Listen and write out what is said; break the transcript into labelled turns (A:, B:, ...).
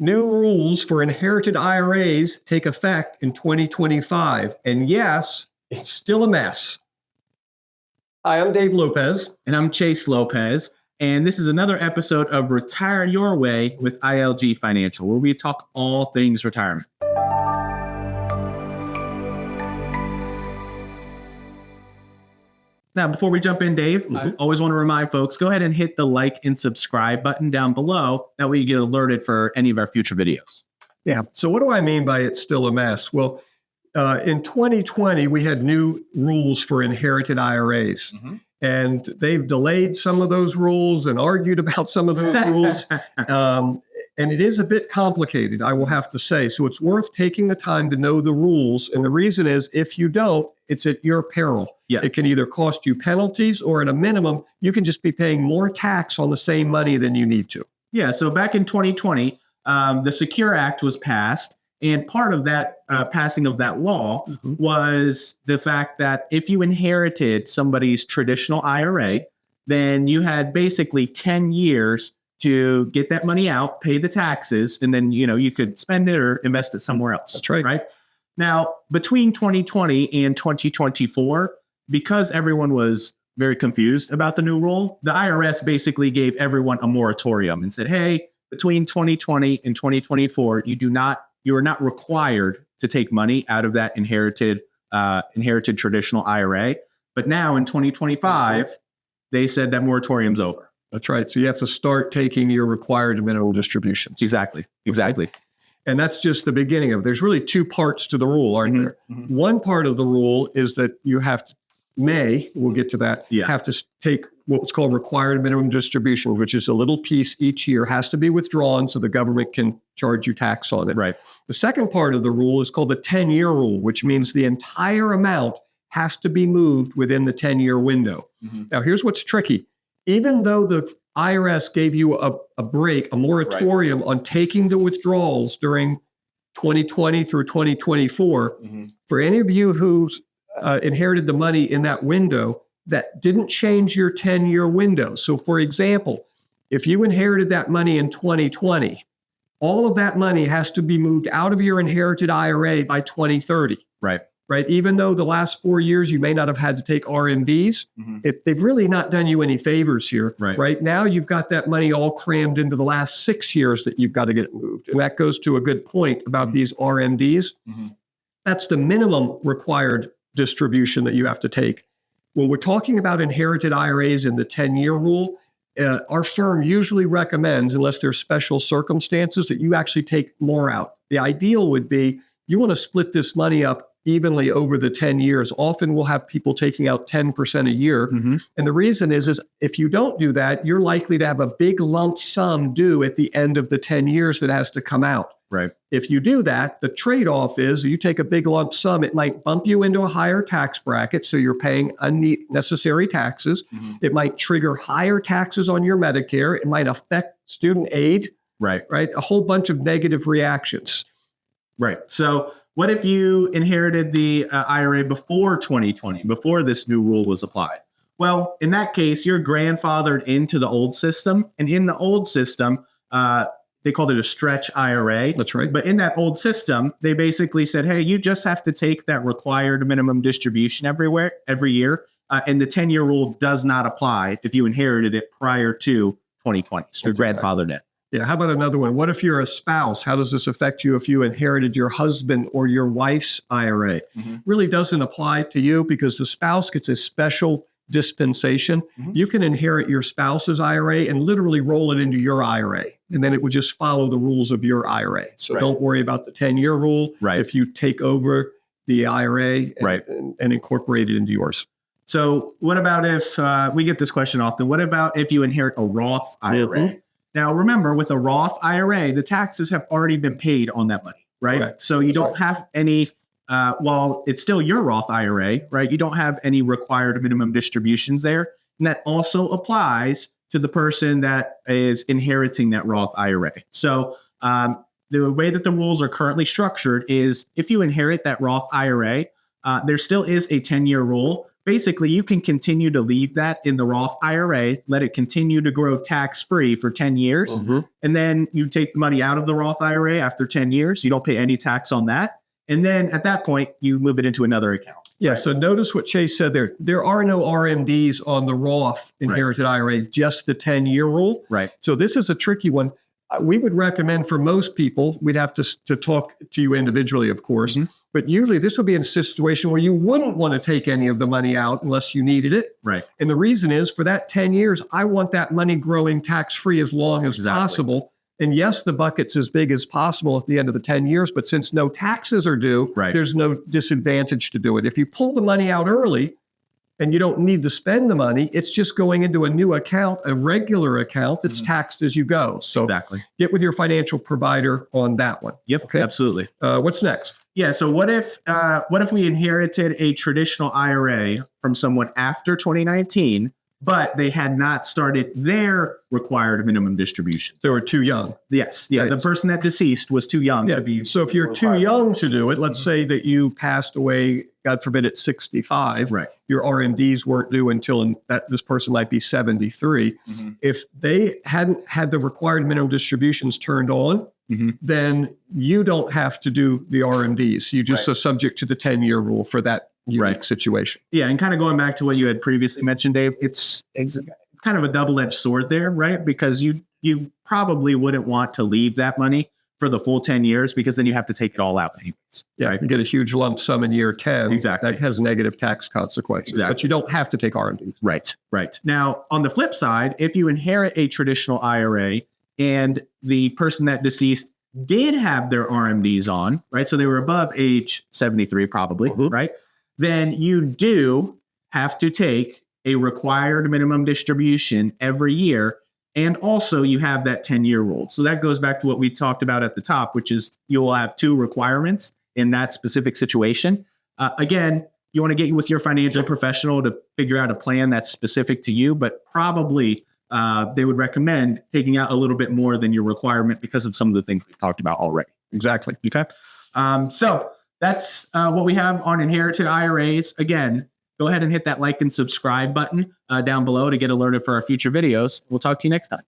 A: new rules for inherited IRAs take effect in 2025. And yes, it's still a mess. Hi, I'm Dave Lopez.
B: And I'm Chase Lopez. And this is another episode of Retire Your Way with ILG Financial, where we talk all things retirement. Now, before we jump in, Dave, I always want to remind folks, go ahead and hit the like and subscribe button down below. That way you get alerted for any of our future videos.
A: Yeah. So what do I mean by it's still a mess? Well, in 2020, we had new rules for inherited IRAs. And they've delayed some of those rules and argued about some of those rules. And it is a bit complicated, I will have to say. So it's worth taking the time to know the rules. And the reason is, if you don't, it's at your peril.
B: Yeah.
A: It can either cost you penalties, or at a minimum, you can just be paying more tax on the same money than you need to.
B: Yeah. So back in 2020, the Secure Act was passed. And part of that passing of that law was the fact that if you inherited somebody's traditional IRA, then you had basically 10 years to get that money out, pay the taxes, and then you could spend it or invest it somewhere else.
A: That's right.
B: Right. Now, between 2020 and 2024, because everyone was very confused about the new rule, the IRS basically gave everyone a moratorium and said, hey, between 2020 and 2024, you are not required to take money out of that inherited traditional IRA. But now in 2025, they said that moratorium's over.
A: That's right. So you have to start taking your required minimum distributions.
B: Exactly.
A: And that's just the beginning of it. There's really two parts to the rule, aren't there? One part of the rule is that you have to, we'll get to that, have to take what's called required minimum distribution, which is a little piece each year, has to be withdrawn so the government can charge you tax on it.
B: Right.
A: The second part of the rule is called the 10-year rule, which means the entire amount has to be moved within the 10-year window. Now, here's what's tricky. Even though the IRS gave you a break, a moratorium on taking the withdrawals during 2020 through 2024, for any of you who's inherited the money in that window, that didn't change your 10-year window. So for example, if you inherited that money in 2020, all of that money has to be moved out of your inherited IRA by 2030.
B: Right.
A: Even though the last 4 years you may not have had to take RMDs, they've really not done you any favors here. Right now, you've got that money all crammed into the last 6 years that you've got to get moved. And that goes to a good point about these RMDs. That's the minimum required distribution that you have to take. When we're talking about inherited IRAs in the 10-year rule, our firm usually recommends, unless there's special circumstances, that you actually take more out. The ideal would be you want to split this money up evenly over the 10 years. Often we'll have people taking out 10% a year. And the reason is if you don't do that, you're likely to have a big lump sum due at the end of the 10 years that has to come out.
B: Right.
A: If you do that, the trade-off is you take a big lump sum, it might bump you into a higher tax bracket, so you're paying unnecessary taxes. It might trigger higher taxes on your Medicare. It might affect student aid. Right. A whole bunch of negative reactions.
B: Right. So what if you inherited the IRA before 2020, before this new rule was applied? Well, in that case, you're grandfathered into the old system. And in the old system, they called it a stretch IRA.
A: That's right.
B: But in that old system, they basically said, hey, you just have to take that required minimum distribution every year. And the 10-year rule does not apply if you inherited it prior to 2020. So you're grandfathered in.
A: Yeah. How about another one? What if you're a spouse? How does this affect you if you inherited your husband or your wife's IRA? Really doesn't apply to you because the spouse gets a special dispensation. You can inherit your spouse's IRA and literally roll it into your IRA. And then it would just follow the rules of your IRA. So don't worry about the 10-year rule if you take over the IRA and incorporate it into yours.
B: So what about if, we get this question often, what about if you inherit a Roth IRA? Now, remember, with a Roth IRA, the taxes have already been paid on that money, right?
A: Correct.
B: So you don't have any, while it's still your Roth IRA, right? You don't have any required minimum distributions there. And that also applies to the person that is inheriting that Roth IRA. So the way that the rules are currently structured is if you inherit that Roth IRA, there still is a 10-year rule, basically you can continue to leave that in the Roth IRA, let it continue to grow tax-free for 10 years. And then you take the money out of the Roth IRA after 10 years. You don't pay any tax on that. And then at that point, you move it into another account.
A: Yeah. So notice what Chase said there. There are no RMDs on the Roth inherited IRA, just the 10-year rule.
B: Right.
A: So this is a tricky one. We would recommend for most people, we'd have to talk to you individually, of course, but usually this would be in a situation where you wouldn't want to take any of the money out unless you needed it.
B: Right.
A: And the reason is for that 10 years, I want that money growing tax-free as long as possible. And yes, the bucket's as big as possible at the end of the 10 years, but since no taxes are due, there's no disadvantage to do it. If you pull the money out early and you don't need to spend the money, it's just going into a new account, a regular account that's taxed as you go. So get with your financial provider on that one.
B: Yep, okay. Absolutely.
A: What's next?
B: Yeah, so what if we inherited a traditional IRA from someone after 2019, but they had not started their required minimum distribution?
A: They were too young.
B: Yes. Yeah. The person that deceased was too young to be.
A: So if you're too young to do it, let's say that you passed away, God forbid, at 65.
B: Right.
A: Your RMDs weren't due until this person might be 73. If they hadn't had the required minimum distributions turned on, then you don't have to do the RMDs. You just are subject to the 10-year rule for that unique situation.
B: Yeah, and kind of going back to what you had previously mentioned, Dave, it's kind of a double-edged sword there, right? Because you probably wouldn't want to leave that money for the full 10 years because then you have to take it all out anyways.
A: Yeah, you get a huge lump sum in year 10.
B: Exactly.
A: That has negative tax consequences.
B: Exactly.
A: But you don't have to take RMDs.
B: Right. Now, on the flip side, if you inherit a traditional IRA and the person that deceased did have their RMDs on, right? So they were above age 73 probably, right? Then you do have to take a required minimum distribution every year. And also you have that 10-year rule. So that goes back to what we talked about at the top, which is you'll have two requirements in that specific situation. Again, you want to get with your financial professional to figure out a plan that's specific to you, but probably they would recommend taking out a little bit more than your requirement because of some of the things we talked about already.
A: Exactly.
B: Okay. So that's what we have on inherited IRAs. Again, go ahead and hit that like and subscribe button down below to get alerted for our future videos. We'll talk to you next time.